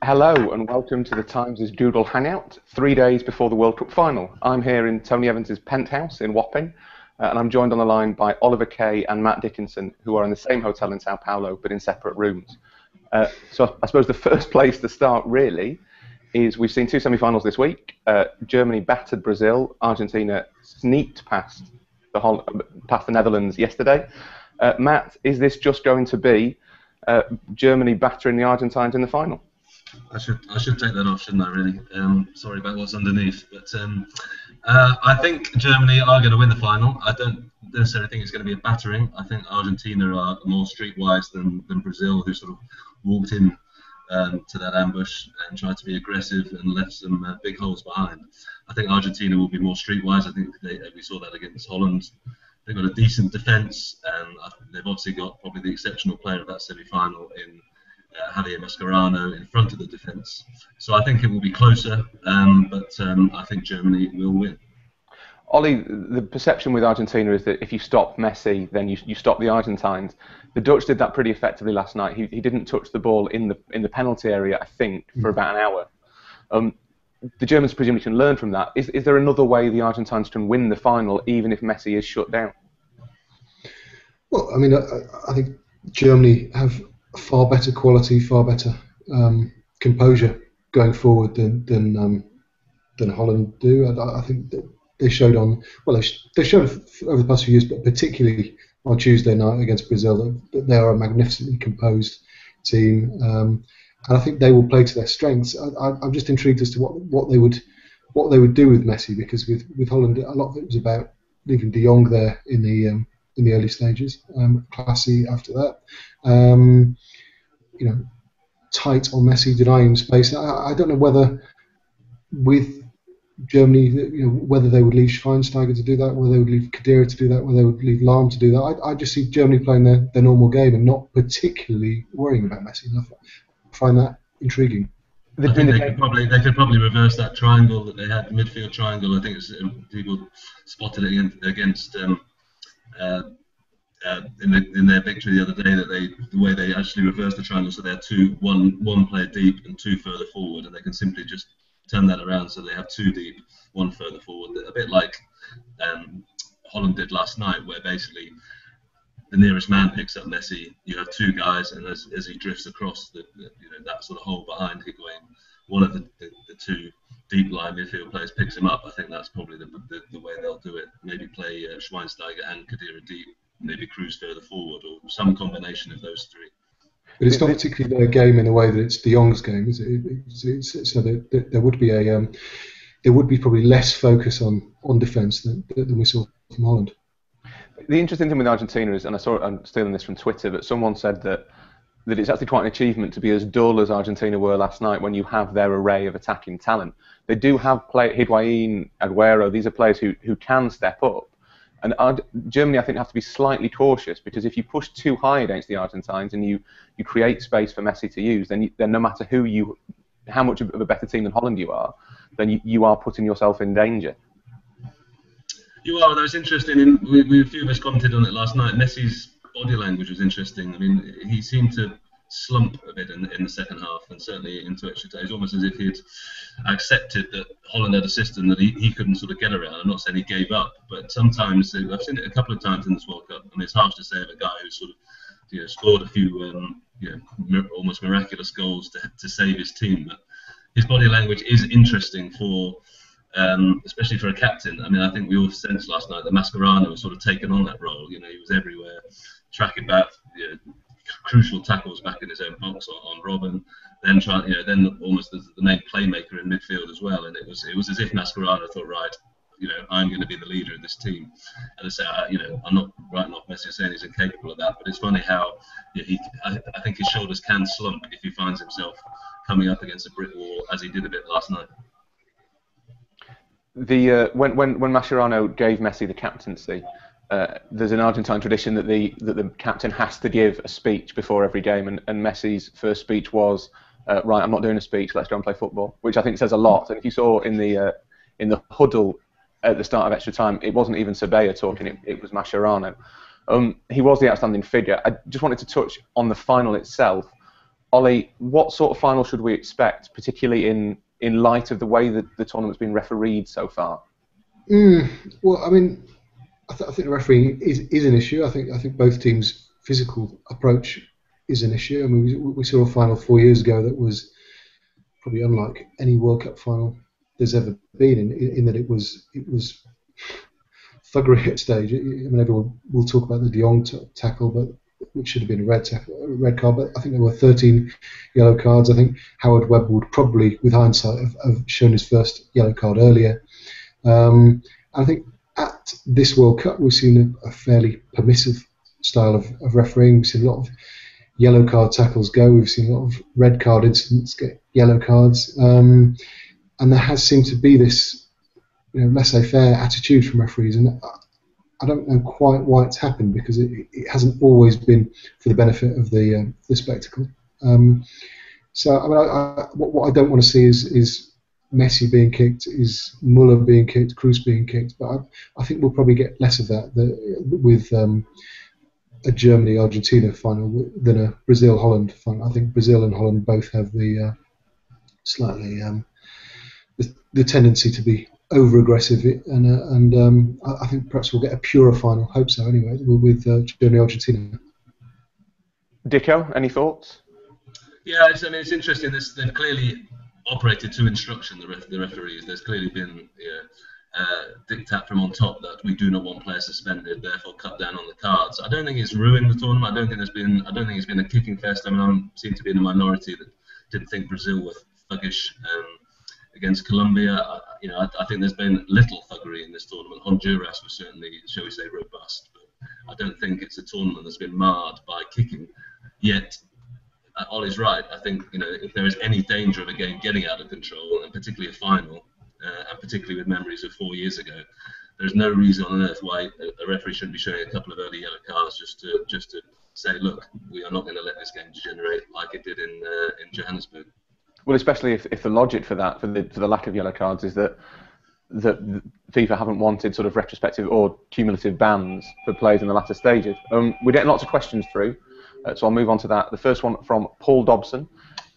Hello and welcome to the Times' Google Hangout, 3 days before the World Cup final. I'm here in Tony Evans' penthouse in Wapping, and I'm joined on the line by Oliver Kay and Matt Dickinson, who are in the same hotel in Sao Paulo, but in separate rooms. So I suppose the first place to start, really, is we've seen two semi-finals this week. Germany battered Brazil. Argentina sneaked past the Netherlands yesterday. Matt, is this just going to be Germany battering the Argentines in the final? I should take that off, shouldn't I? Really? Sorry about what's underneath, but I think Germany are going to win the final. I don't necessarily think it's going to be a battering. I think Argentina are more streetwise than Brazil, who sort of walked in to that ambush and tried to be aggressive and left some big holes behind. I think Argentina will be more streetwise. I think we saw that against Holland. They've got a decent defence, and they've obviously got probably the exceptional player of that semi-final in Javier Mascherano in front of the defence. So I think it will be closer, but I think Germany will win. Ollie, the perception with Argentina is that if you stop Messi, then you stop the Argentines. The Dutch did that pretty effectively last night. He didn't touch the ball in the penalty area, I think, for about an hour. The Germans presumably can learn from that. Is there another way the Argentines can win the final, even if Messi is shut down? Well, I mean, I think Germany have far better quality, far better composure going forward than Holland do. I think that they showed they showed over the past few years, but particularly on Tuesday night against Brazil, that they are a magnificently composed team, and I think they will play to their strengths. I'm just intrigued as to what they would do with Messi, because with Holland, a lot of it was about leaving De Jong there in the early stages, Classy after that. Tight on Messi, denying space. I don't know whether with Germany, whether they would leave Schweinsteiger to do that, whether they would leave Khedira to do that, whether they would leave Lahm to do that. I just see Germany playing their normal game and not particularly worrying about Messi. I find that intriguing. I think they could probably reverse that triangle that they had, the midfield triangle. I think people spotted it against in their victory the other day, that the way they actually reversed the triangle, so they had one player deep and two further forward, and they can simply just turn that around so they have two deep, one further forward, a bit like Holland did last night, where basically the nearest man picks up Messi, you have two guys, and as he drifts across that sort of hole behind Higuain, one of the two deep line midfield players picks him up. I think that's probably the way they'll do it. Maybe play Schweinsteiger and Khedira deep, maybe Cruz further forward, or some combination of those three. But it's not particularly their game in the way that it's De Jong's game, is it? So there would be probably less focus on defence than we saw from Holland. The interesting thing with Argentina is, and I'm stealing this from Twitter, but someone said that it's actually quite an achievement to be as dull as Argentina were last night when you have their array of attacking talent. They do have Higuain, Aguero. These are players who can step up. And Germany, I think, have to be slightly cautious, because if you push too high against the Argentines and you create space for Messi to use, then no matter how much of a better team than Holland you are, then you are putting yourself in danger. You are. That was interesting. A few of us commented on it last night. Messi's body language was interesting. I mean, he seemed to slump a bit in the second half, and certainly into extra time. It's almost as if he'd accepted that Holland had a system that he couldn't sort of get around. I'm not saying he gave up, but sometimes I've seen it a couple of times in this World Cup, and it's harsh to say of a guy who sort of scored a few almost miraculous goals to save his team. But his body language is interesting for. Especially for a captain. I mean, I think we all sensed last night that Mascherano was sort of taken on that role. He was everywhere, tracking back, crucial tackles back in his own box on Robben, then then almost as the main playmaker in midfield as well. And it was as if Mascherano thought, right, I'm going to be the leader of this team. And I say, I'm not writing off Messi saying he's incapable of that, but it's funny how I think his shoulders can slump if he finds himself coming up against a brick wall, as he did a bit last night. When Mascherano gave Messi the captaincy, there's an Argentine tradition that the captain has to give a speech before every game, and Messi's first speech was, right, I'm not doing a speech, let's go and play football, which I think says a lot. And if you saw in the huddle at the start of extra time, it wasn't even Sabella talking, it was Mascherano. He was the outstanding figure. I just wanted to touch on the final itself. Ollie, what sort of final should we expect, particularly in light of the way that the tournament's been refereed so far? Well, I mean, I think the refereeing is an issue. I think both teams' physical approach is an issue. I mean, we saw a final 4 years ago that was probably unlike any World Cup final there's ever been, in that it was thuggery at stage. I mean, everyone will talk about the De Jong tackle, but which should have been a red card. But I think there were 13 yellow cards. I think Howard Webb would probably, with hindsight, have shown his first yellow card earlier. I think at this World Cup we've seen a fairly permissive style of refereeing. We've seen a lot of yellow card tackles go. We've seen a lot of red card incidents get yellow cards, and there has seemed to be this, laissez-faire attitude from referees, and I don't know quite why it's happened, because it hasn't always been for the benefit of the spectacle. So I mean, what I don't want to see is Messi being kicked, is Muller being kicked, Kroos being kicked, but I think we'll probably get less of that with a Germany-Argentina final than a Brazil-Holland final. I think Brazil and Holland both have the slightly the tendency to be over-aggressive, and I think perhaps we'll get a purer final. Hope so, anyway, with Germany-Argentina. Dicko, any thoughts? Yeah, it's interesting. They've clearly operated to instruction, the referees. There's clearly been diktat from on top that we do not want players suspended, therefore cut down on the cards. I don't think it's ruined the tournament. I don't think it's been a kicking fest. I mean, I seem to be in a minority that didn't think Brazil were thuggish against Colombia. I think there's been little thuggery in this tournament. Honduras was certainly, shall we say, robust, but I don't think it's a tournament that's been marred by kicking. Yet, Ollie's right. I think if there is any danger of a game getting out of control, and particularly a final, and particularly with memories of 4 years ago, there's no reason on earth why a referee shouldn't be showing a couple of early yellow cards just to say, look, we are not going to let this game degenerate like it did in Johannesburg. Well, especially if the logic for that, for the lack of yellow cards, is that FIFA haven't wanted sort of retrospective or cumulative bans for players in the latter stages. We're getting lots of questions through, so I'll move on to that. The first one from Paul Dobson,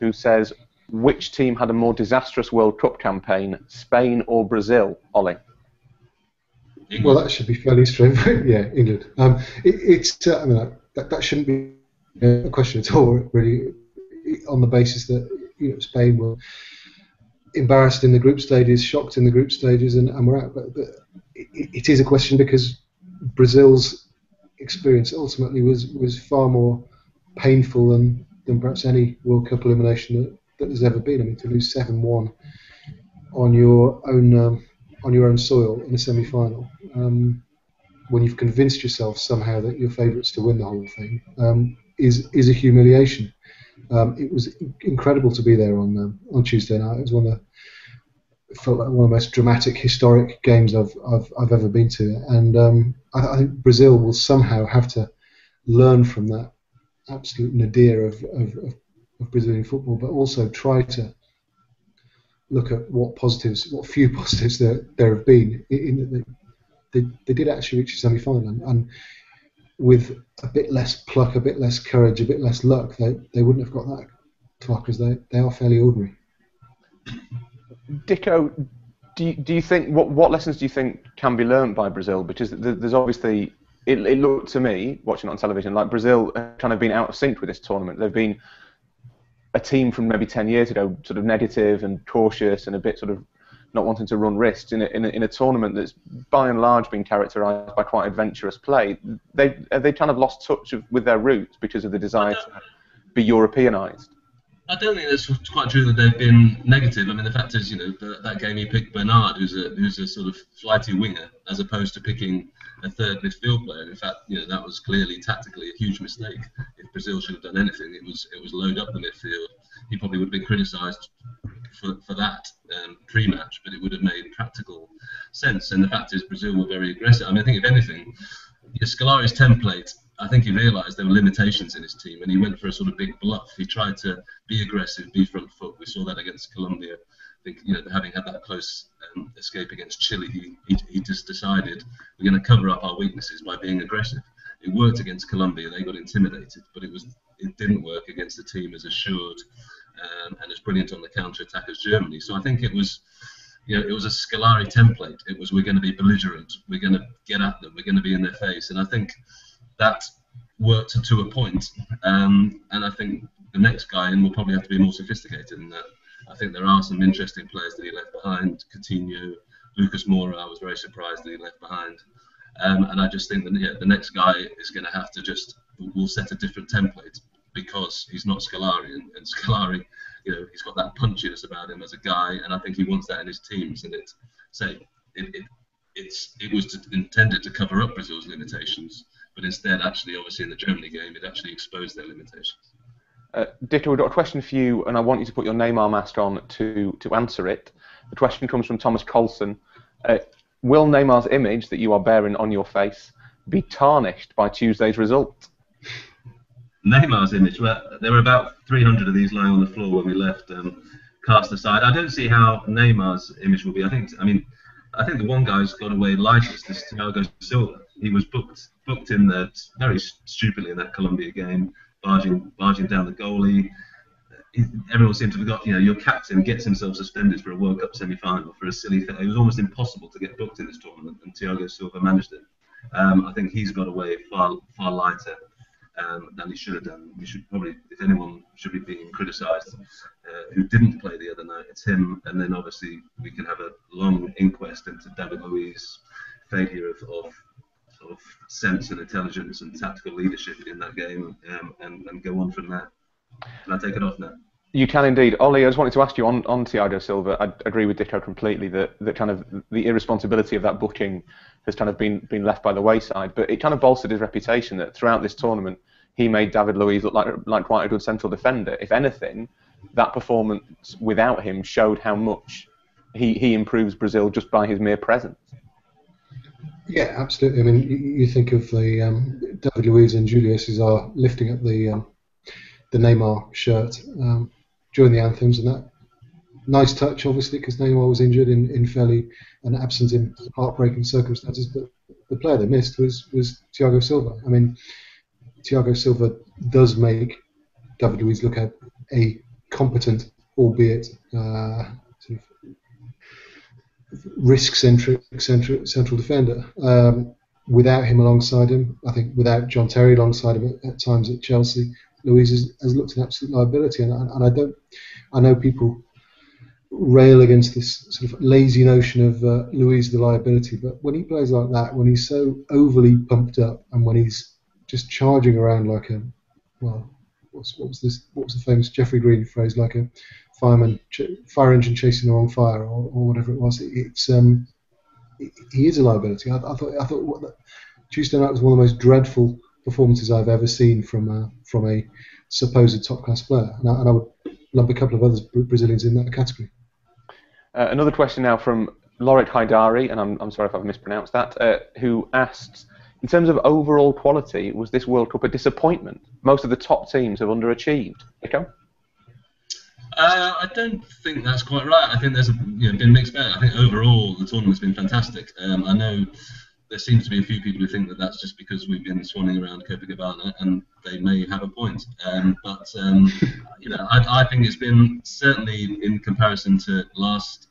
who says, which team had a more disastrous World Cup campaign, Spain or Brazil, Ollie? England. Well, that should be fairly straightforward. Yeah, England. I mean, that shouldn't be a question at all, really, on the basis that Spain were embarrassed in the group stages, shocked in the group stages, and we're out. But it is a question because Brazil's experience ultimately was far more painful than perhaps any World Cup elimination that there's ever been. I mean, to lose 7-1 on your own soil in a semi-final, when you've convinced yourself somehow that you're favourites to win the whole thing, is a humiliation. It was incredible to be there on Tuesday night. It was it felt like one of the most dramatic, historic games I've ever been to, and I think Brazil will somehow have to learn from that absolute nadir of Brazilian football, but also try to look at what few positives there have been. They did actually reach the semi-final, and with a bit less pluck, a bit less courage, a bit less luck, they wouldn't have got that far, because they are fairly ordinary. Dicko, do you think what lessons do you think can be learned by Brazil? Because there's obviously it looked to me, watching it on television, like Brazil have kind of been out of sync with this tournament. They've been a team from maybe 10 years ago, sort of negative and cautious and a bit sort of not wanting to run risks in a tournament that's by and large been characterised by quite adventurous play. They kind of lost touch with their roots because of the desire to be Europeanised. I don't think that's quite true that they've been negative. I mean, the fact is, that game he picked Bernard, who's a sort of flighty winger, as opposed to picking a third midfield player. In fact, that was clearly tactically a huge mistake. If Brazil should have done anything, it was load up the midfield. He probably would have been criticised for that pre-match, but it would have made practical sense. And the fact is, Brazil were very aggressive. I mean, I think if anything, Scolari's template, I think he realised there were limitations in his team, and he went for a sort of big bluff. He tried to be aggressive, be front foot. We saw that against Colombia. I think, having had that close escape against Chile, he just decided we're going to cover up our weaknesses by being aggressive. It worked against Colombia; they got intimidated, but it didn't work against a team as assured and as brilliant on the counter attack as Germany. So I think it was. It was a Scolari template. It was, we're going to be belligerent, we're going to get at them, we're going to be in their face, and I think that worked to a point. And I think the next guy in will probably have to be more sophisticated in that. I think there are some interesting players that he left behind. Coutinho, Lucas Moura, I was very surprised that he left behind. And I just think that the next guy is going to have to will set a different template because he's not Scolari, and Scolari, he's got that punchiness about him as a guy, and I think he wants that in his teams. And it was intended to cover up Brazil's limitations, but instead, actually, obviously in the Germany game, it actually exposed their limitations. Ditto, we've got a question for you, and I want you to put your Neymar mask on to answer it. The question comes from Thomas Colson. Will Neymar's image that you are bearing on your face be tarnished by Tuesday's result? Neymar's image, well, there were about 300 of these lying on the floor when we left, cast aside. I don't see how Neymar's image will be. I think the one guy's got away lightest, this Thiago Silva. He was booked in there very stupidly in that Colombia game, barging down the goalie. Everyone seemed to have forgot, your captain gets himself suspended for a World Cup semi-final for a silly thing. It was almost impossible to get booked in this tournament, and Thiago Silva managed it. I think he's got away far lighter than he should have done. We should probably, if anyone should be being criticised who didn't play the other night, it's him. And then obviously we can have a long inquest into David Luiz's failure of sense and intelligence and tactical leadership in that game, and go on from there. Can I take it off now? You can indeed. Ollie, I just wanted to ask you on Thiago Silva. I agree with Ditto completely that kind of the irresponsibility of that booking has kind of been left by the wayside, but it kind of bolstered his reputation that throughout this tournament he made David Luiz look like quite a good central defender. If anything, that performance without him showed how much he improves Brazil just by his mere presence. Yeah, absolutely. I mean, you think of the David Luiz and Julio Cesar lifting up the Neymar shirt during the anthems, and that nice touch, obviously, because Neymar was injured in fairly and absent in heartbreaking circumstances. But the player they missed was Thiago Silva. I mean, Thiago Silva does make David Luiz look at a competent, albeit sort of risk-centric central defender. Without him alongside him, I think without John Terry alongside him at times at Chelsea, Luiz has looked an absolute liability, and I know people rail against this sort of lazy notion of Luiz the liability, but when he plays like that, when he's so overly pumped up, and when he's just charging around like a, well, what was the famous Jeffrey Green phrase, like a fire engine chasing the wrong fire, or whatever it was. He is a liability. I thought Tuesday night was one of the most dreadful performances I've ever seen from a supposed top class player, and I would lump a couple of other Brazilians in that category. Another question now from Lorik Haidari, and I'm sorry if I've mispronounced that, who asks, in terms of overall quality, was this World Cup a disappointment? Most of the top teams have underachieved. Nico? I don't think that's quite right. I think there's been mixed bag. I think overall the tournament's been fantastic. I know there seems to be a few people who think that that's just because we've been swanning around Copacabana, and they may have a point. But I think it's been, certainly in comparison to the last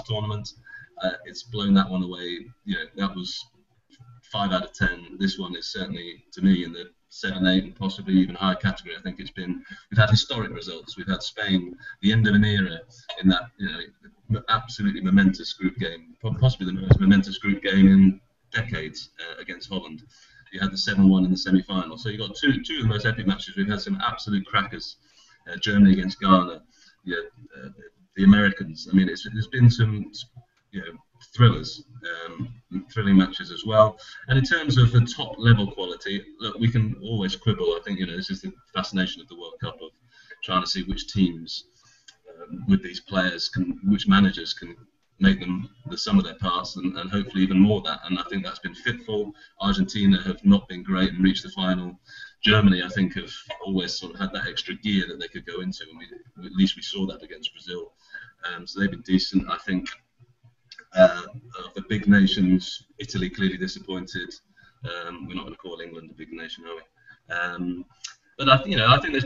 tournament, it's blown that one away. That was 5 out of 10. This one is certainly, to me, in the 7, 8, and possibly even higher category. I think we've had historic results. We've had Spain, the end of an era in that absolutely momentous group game, possibly the most momentous group game in decades against Holland. You had the 7-1 in the semi-final. So you got two of the most epic matches. We've had some absolute crackers. Germany against Ghana, the Americans. I mean, there's been some thrillers, thrilling matches as well. And in terms of the top level quality, look, we can always quibble. I think this is the fascination of the World Cup, of trying to see which teams with these players which managers can make them the sum of their parts, and hopefully even more of that. And I think that's been fitful. Argentina have not been great and reached the final. Germany, I think, have always sort of had that extra gear that they could go into, and at least we saw that against Brazil. So they've been decent. I think of the big nations, Italy clearly disappointed. We're not going to call England a big nation, are we? But I think there's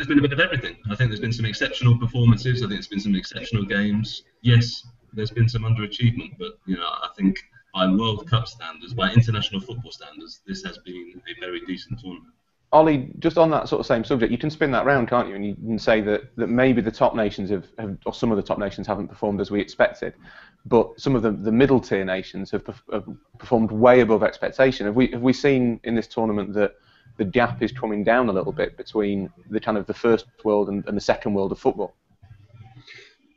been a bit of everything. I think there's been some exceptional performances. I think there's been some exceptional games. Yes, there's been some underachievement, but I think by World Cup standards, by international football standards, this has been a very decent tournament. Ollie, just on that sort of same subject, you can spin that round, can't you? And you can say that maybe the top nations have, or some of the top nations haven't performed as we expected, but some of the middle tier nations have performed way above expectation. Have we seen in this tournament that the gap is coming down a little bit between the kind of the first world and the second world of football?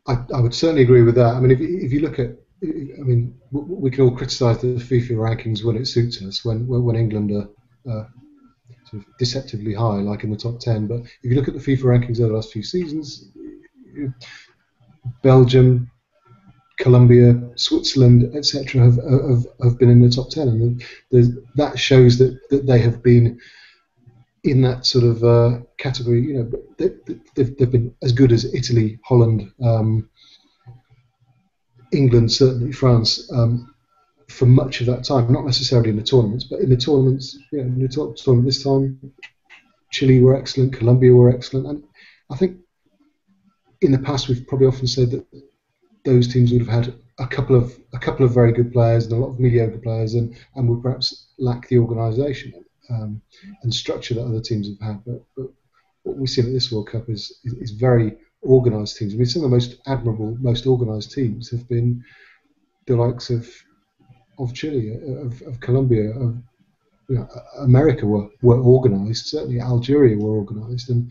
I would certainly agree with that. I mean, if you look at, we can all criticise the FIFA rankings when it suits us, when England are sort of deceptively high, like in the top 10. But if you look at the FIFA rankings over the last few seasons, Belgium, Colombia, Switzerland, etc., have been in the top 10, and that shows that they have been in that sort of category. They've been as good as Italy, Holland, England, certainly France, for much of that time. Not necessarily in the tournaments, but in the tournaments, in the tournament this time, Chile were excellent, Colombia were excellent, and I think in the past we've probably often said that those teams would have had a couple of very good players and a lot of mediocre players, and would perhaps lack the organisation and structure that other teams have had. But what we've seen at this World Cup is very organised teams. I mean, some of the most admirable, most organised teams have been the likes of Chile, of Colombia, of America were organised. Certainly, Algeria were organised, and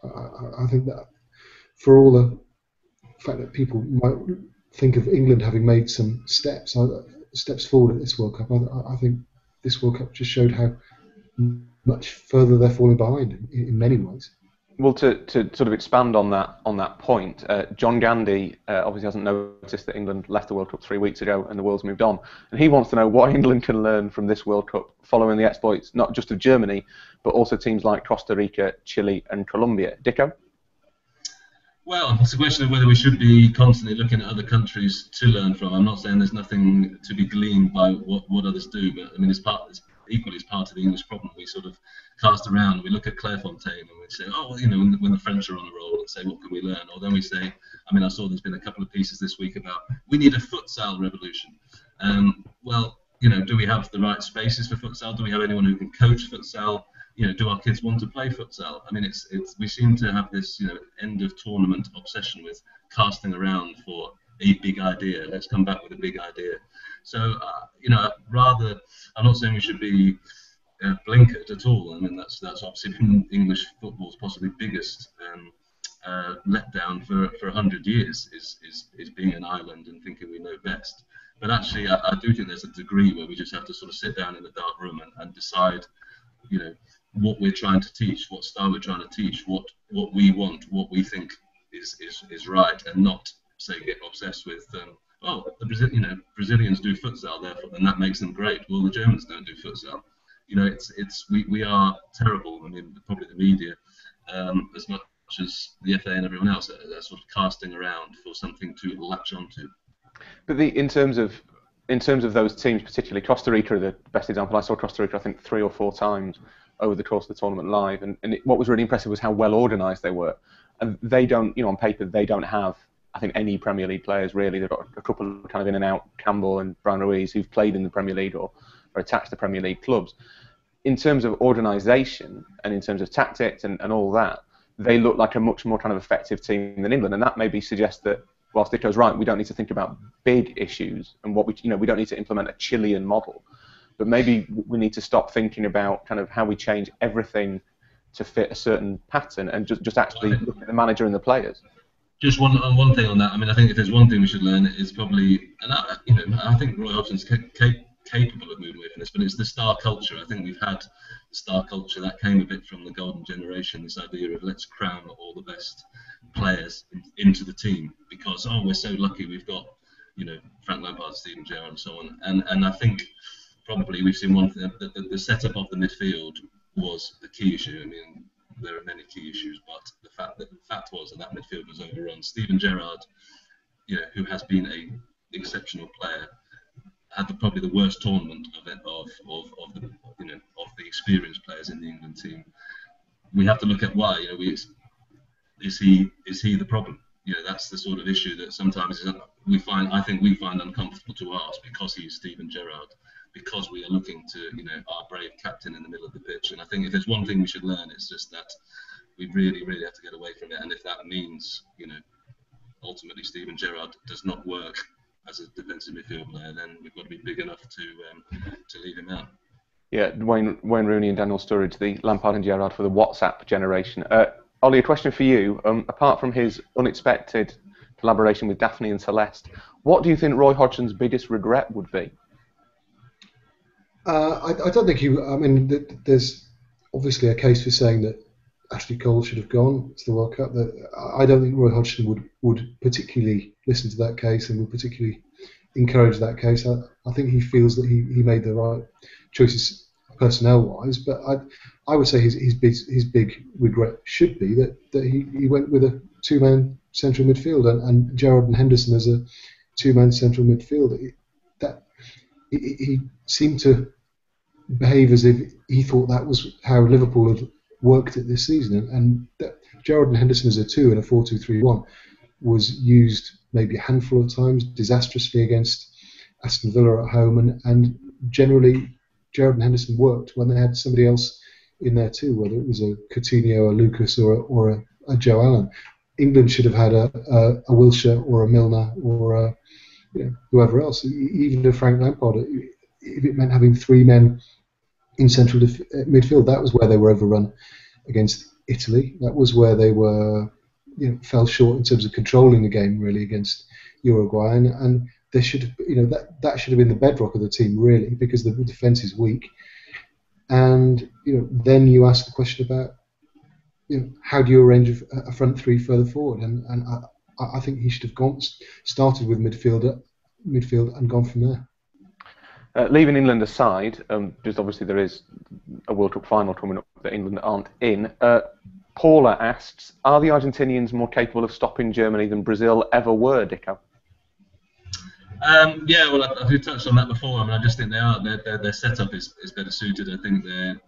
I think that for all the fact that people might think of England having made some steps forward at this World Cup, I think this World Cup just showed how much further they're falling behind in many ways. Well, to sort of expand on that point, John Gandy obviously hasn't noticed that England left the World Cup 3 weeks ago and the world's moved on, and he wants to know what England can learn from this World Cup following the exploits not just of Germany but also teams like Costa Rica, Chile, and Colombia. Dicko? Well, it's a question of whether we should be constantly looking at other countries to learn from. I'm not saying there's nothing to be gleaned by what others do, but I mean, it's equally part of the English problem. We sort of cast around, we look at Clairefontaine and we say, oh, well, when the French are on the roll, and say, what can we learn? Or then we say, I mean, I saw there's been a couple of pieces this week about we need a futsal revolution. Well, do we have the right spaces for futsal? Do we have anyone who can coach futsal? Do our kids want to play futsal? I mean, we seem to have this, end of tournament obsession with casting around for a big idea. Let's come back with a big idea. So, rather, I'm not saying we should be blinkered at all. I mean, that's obviously been English football's possibly biggest letdown for 100 years is being an island and thinking we know best. But actually, I do think there's a degree where we just have to sort of sit down in the dark room and decide, what we're trying to teach, what style we're trying to teach, what we want, what we think is right, and not say get obsessed with the Brazilians do futsal, therefore, and that makes them great. Well, the Germans don't do futsal. We are terrible. I mean, probably the media, as much as the FA and everyone else, they're sort of casting around for something to latch onto. But in terms of those teams, particularly Costa Rica are the best example. I saw Costa Rica, I think, 3 or 4 times over the course of the tournament live, and what was really impressive was how well organised they were. And they don't, on paper, they don't have, I think, any Premier League players really. They've got a couple of kind of in and out, Campbell and Brian Ruiz, who've played in the Premier League or are attached to Premier League clubs. In terms of organisation and in terms of tactics and all that, they look like a much more kind of effective team than England, and that maybe suggests that whilst Dicko's right, we don't need to think about big issues and we don't need to implement a Chilean model. But maybe we need to stop thinking about kind of how we change everything to fit a certain pattern and just actually look at the manager and the players. Just one thing on that. I mean, I think if there's one thing we should learn is probably, and I think Roy Hodgson's capable of moving away from this, but it's the star culture. I think we've had the star culture that came a bit from the golden generation. This idea of let's cram all the best players into the team because we're so lucky we've got Frank Lampard, Steven Gerrard, and so on. And I think probably we've seen one thing, the setup of the midfield was the key issue. I mean, there are many key issues, but the fact was that midfield was overrun. Steven Gerrard, who has been an exceptional player, had probably the worst tournament of the of the experienced players in the England team. We have to look at why. Is he the problem? That's the sort of issue that sometimes I think we find uncomfortable to ask, because he's Steven Gerrard, because we are looking to our brave captain in the middle of the pitch. And I think if there's one thing we should learn, it's just that we really have to get away from it. And if that means ultimately Steven Gerrard does not work as a defensive midfield player, then we've got to be big enough to leave him out. Yeah, Wayne Rooney and Daniel Sturridge, the Lampard and Gerrard for the WhatsApp generation. Ollie, a question for you. Apart from his unexpected collaboration with Daphne and Celeste, what do you think Roy Hodgson's biggest regret would be? I don't think there's obviously a case for saying that Ashley Cole should have gone to the World Cup. I don't think Roy Hodgson would particularly listen to that case and would particularly encourage that case. I think he feels that he made the right choices personnel-wise, but I would say his big regret should be that he went with a two-man central midfield and Gerrard and Henderson as a two-man central midfield. He seemed to behave as if he thought that was how Liverpool had worked it this season, and that Gerrard and Henderson as a two in a 4-2-3-1 was used maybe a handful of times disastrously against Aston Villa at home, and generally Gerrard and Henderson worked when they had somebody else in there too, whether it was a Coutinho, a Lucas, or a Joe Allen. England should have had a Wilshere or a Milner or whoever else, even a Frank Lampard. If it meant having three men in central midfield, that was where they were overrun against Italy. That was where they were, fell short in terms of controlling the game really against Uruguay, and they should have, that should have been the bedrock of the team really, because the defence is weak. And then you ask the question about how do you arrange a front three further forward, and I think he should have started with midfield and gone from there. Leaving England aside, just obviously there is a World Cup final coming up that England aren't in. Paula asks, are the Argentinians more capable of stopping Germany than Brazil ever were, Dicko? Yeah, well, I've touched on that before. I just think they are. Their setup is better suited. I think they're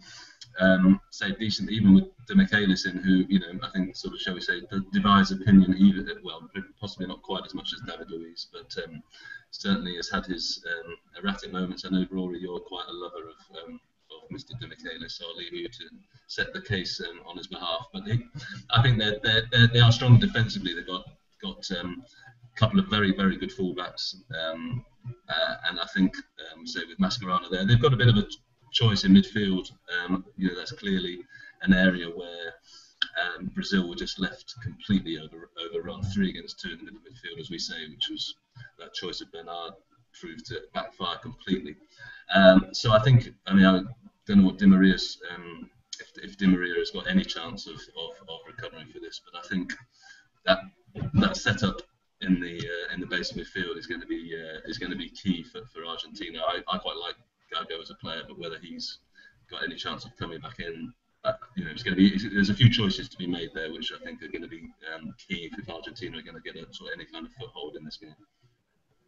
say decent, even with De Michaelis in, who I think sort of, shall we say, divides opinion. Possibly not quite as much as David Luiz, but certainly has had his erratic moments. I know, Rory, you're quite a lover of Mr. De Michaelis, so I'll leave you to set the case on his behalf. But I think they are strong defensively. They've got a couple of very, very good fullbacks, and I think, say with Mascherano there, they've got a bit of a choice in midfield. That's clearly an area where Brazil were just left completely overrun. 3-against-2 in the middle midfield, as we say, which was that choice of Bernard proved to backfire completely. So I think, I don't know what Di Maria's, if Di Maria has got any chance of recovering for this, but I think that setup in the base of midfield is going to be key for Argentina. I quite like Gago as a player, but whether he's got any chance of coming back in, it's going to be. There's a few choices to be made there, which I think are going to be key if Argentina are going to get any kind of foothold in this game.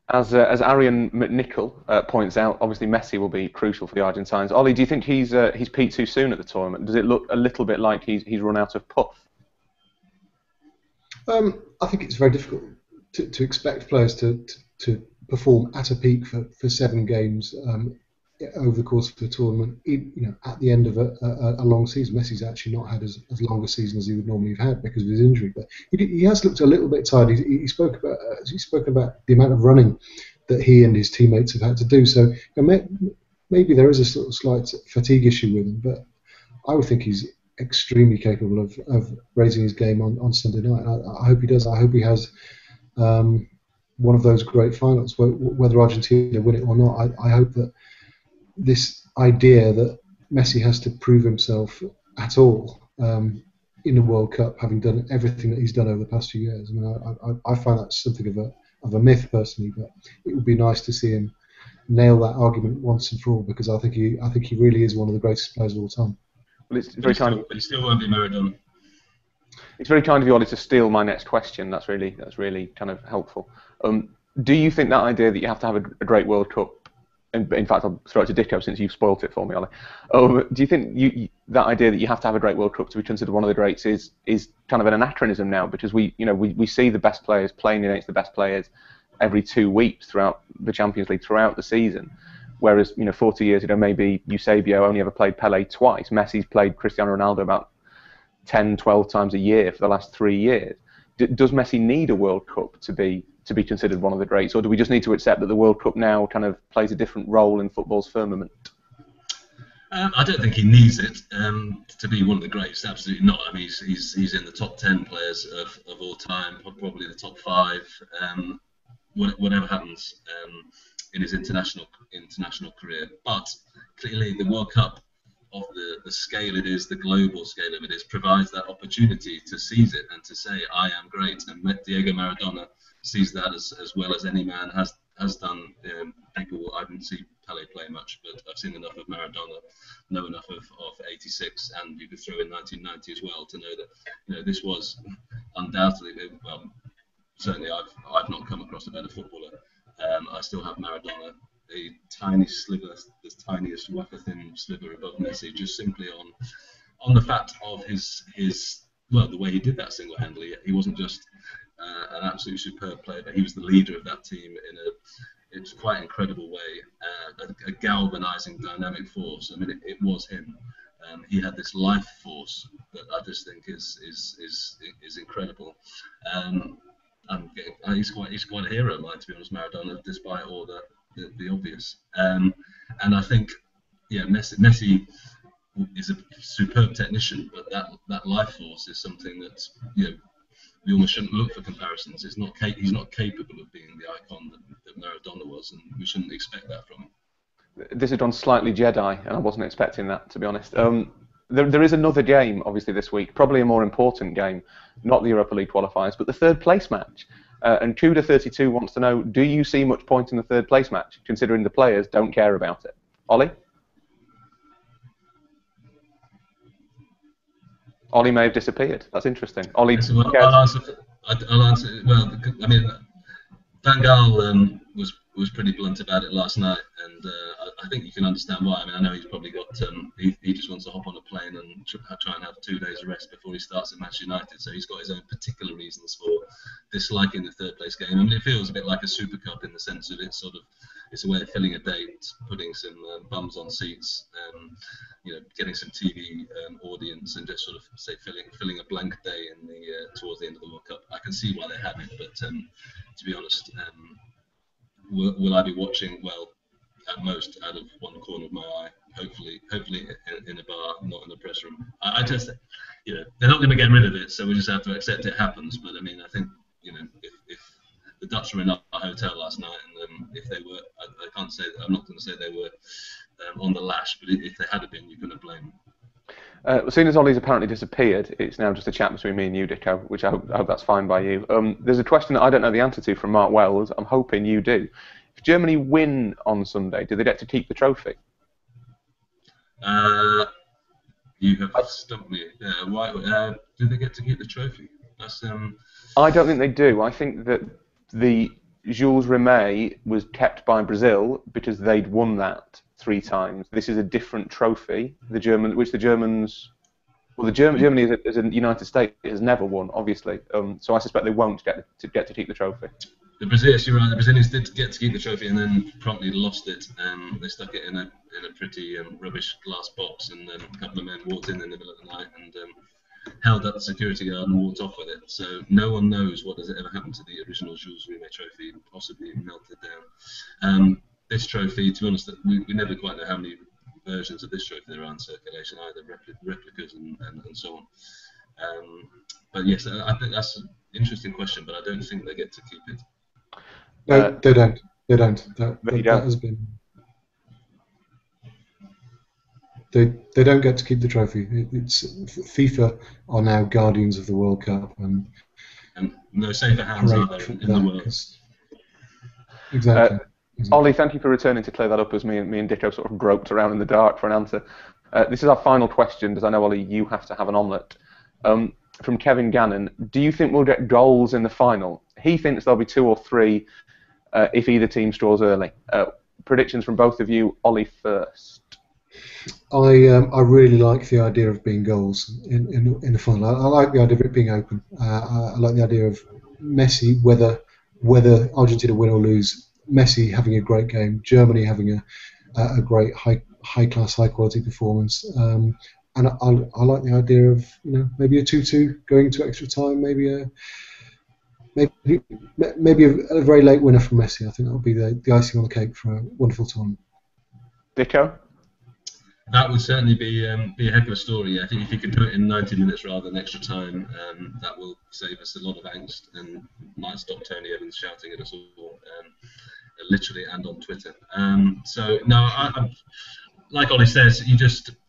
As Arian McNichol points out, obviously Messi will be crucial for the Argentines. Ollie, do you think he's peaked too soon at the tournament? Does it look a little bit like he's run out of puff? I think it's very difficult to expect players to perform at a peak for 7 games over the course of the tournament. At the end of a long season. Messi's actually not had as long a season as he would normally have had because of his injury, but he has looked a little bit tired. He spoke about the amount of running that he and his teammates have had to do. So maybe there is a sort of slight fatigue issue with him, but I would think he's extremely capable of raising his game on Sunday night. I hope he does. I hope he has one of those great finals, whether Argentina win it or not. I hope that this idea that Messi has to prove himself at all in the World Cup, having done everything that he's done over the past few years. I find that something of a myth personally, but it would be nice to see him nail that argument once and for all, because I think he really is one of the greatest players of all time. Well, it's very kind. But he still won't be Maradona. It's very kind of you, Ollie, to steal my next question. That's really kind of helpful. Do you think that idea that you have to have a great World Cup in fact, I'll throw it to Dicko since you've spoilt it for me, Ollie. Do you think that idea that you have to have a great World Cup to be considered one of the greats is kind of an anachronism now? Because we see the best players playing against the best players every 2 weeks throughout the Champions League, throughout the season. Whereas 40 years ago, maybe Eusebio only ever played Pelé twice. Messi's played Cristiano Ronaldo about 10, 12 times a year for the last 3 years. Does Messi need a World Cup to be considered one of the greats, or do we just need to accept that the World Cup now kind of plays a different role in football's firmament? I don't think he needs it to be one of the greats. Absolutely not. I mean, he's in the top 10 players of all time, probably the top 5. Whatever happens in his international career, but clearly the World Cup, of the scale it is, the global scale of it is, provides that opportunity to seize it and to say, I am great. And Diego Maradona sees that as well as any man has done. People, I didn't see Pelé play much, but I've seen enough of Maradona, know enough of 86, and you could throw in 1990 as well to know that this was undoubtedly, certainly I've not come across a better footballer. I still have Maradona, a tiny sliver, the tiniest wafer-thin sliver above Messi, just simply on the fact of his the way he did that single-handedly. He wasn't just an absolutely superb player, but he was the leader of that team in a quite incredible way, a galvanizing, dynamic force. I mean, it was him. He had this life force that I just think is incredible. He's quite a hero of mine, to be honest, Maradona, despite all the obvious. And I think, Messi is a superb technician, but that life force is something that we almost shouldn't look for comparisons. He's not capable of being the icon that Maradona was, and we shouldn't expect that from him. This has gone slightly Jedi, and I wasn't expecting that, to be honest. There is another game, obviously, this week, probably a more important game, not the Europa League qualifiers, but the third place match. And Cuda32 wants to know, do you see much point in the third place match, considering the players don't care about it? Ollie? Ollie may have disappeared. That's interesting. Ollie, I'll answer. Well, I mean, Van Gaal was pretty blunt about it last night, and I think you can understand why. I mean, I know he's probably got he just wants to hop on a plane and try and have 2 days of rest before he starts at Manchester United. So he's got his own particular reasons for disliking the third place game. I mean, it feels a bit like a Super Cup in the sense of it's a way of filling a date, putting some bums on seats, getting some TV audience, and just sort of say filling a blank day in towards the end of the World Cup. I can see why they have it, but to be honest, will I be watching? Well, at most out of one corner of my eye, hopefully in a bar, not in a press room. I just, they're not going to get rid of it, so we just have to accept it happens. But I mean, I think if the Dutch were in our hotel last night, and if they were, I can't say, I'm not going to say they were on the lash, but if they had been, you couldn't blame them. As soon as Ollie's apparently disappeared, it's now just a chat between me and you, Dicko, which I hope that's fine by you. There's a question that I don't know the answer to from Mark Wells. I'm hoping you do. If Germany win on Sunday, do they get to keep the trophy? You have stumped me. Why? Do they get to keep the trophy? That's I don't think they do. I think that the Jules Rimet was kept by Brazil because they'd won that 3 times. This is a different trophy. Germany as a United States has never won, obviously. So I suspect they won't get to keep the trophy. The Brazilians, you're right. The Brazilians did get to keep the trophy and then promptly lost it. They stuck it in a pretty rubbish glass box, and then a couple of men walked in the middle of the night and held up the security guard and walked off with it. So no one knows what has ever happened to the original Jules Rimet trophy, possibly melted down. This trophy, to be honest, we never quite know how many versions of this trophy there are in circulation, either replicas and so on. But yes, I think that's an interesting question, but I don't think they get to keep it. No, they don't. They don't. That has been. They don't get to keep the trophy. It's FIFA are now guardians of the World Cup, and no safer hands are there in the world. Exactly. Ollie, thank you for returning to clear that up as me and Dicko sort of groped around in the dark for an answer. This is our final question, because I know, Ollie, you have to have an omelette. From Kevin Gannon, do you think we'll get goals in the final? He thinks there'll be 2 or 3 if either team scores early. predictions from both of you. Ollie first. I really like the idea of being goals in the final. I like the idea of it being open. I like the idea of Messi, whether Argentina win or lose, Messi having a great game, Germany having a great high class, high quality performance. And I like the idea of maybe a 2-2 going to extra time, maybe a very late winner from Messi. I think that would be the icing on the cake for a wonderful tournament. Dicko? That would certainly be a heck of a story. I think if you can do it in 90 minutes rather than extra time, that will save us a lot of angst and might stop Tony Evans shouting at us all, literally and on Twitter. So no, I like Ollie says,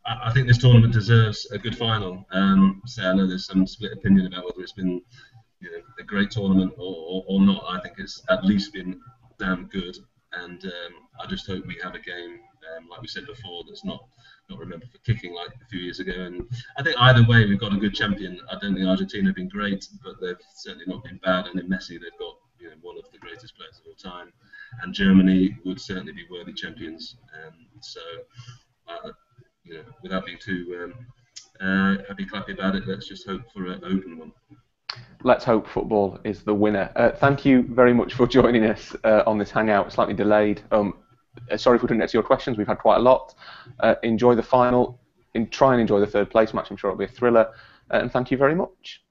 I think this tournament deserves a good final. So I know there's some split opinion about whether it's been a great tournament or not. I think it's at least been damn good, and I just hope we have a game, like we said before, that's not remembered for kicking like a few years ago. And I think either way, we've got a good champion. I don't think Argentina have been great, but they've certainly not been bad. And in Messi, they've got one of the greatest players of all time. And Germany would certainly be worthy champions. So, without being too happy-clappy about it, let's just hope for an open one. Let's hope football is the winner. Thank you very much for joining us on this hangout, slightly delayed. Sorry if we didn't answer your questions. We've had quite a lot. Enjoy the final. Try and enjoy the third place match. I'm sure it'll be a thriller. And thank you very much.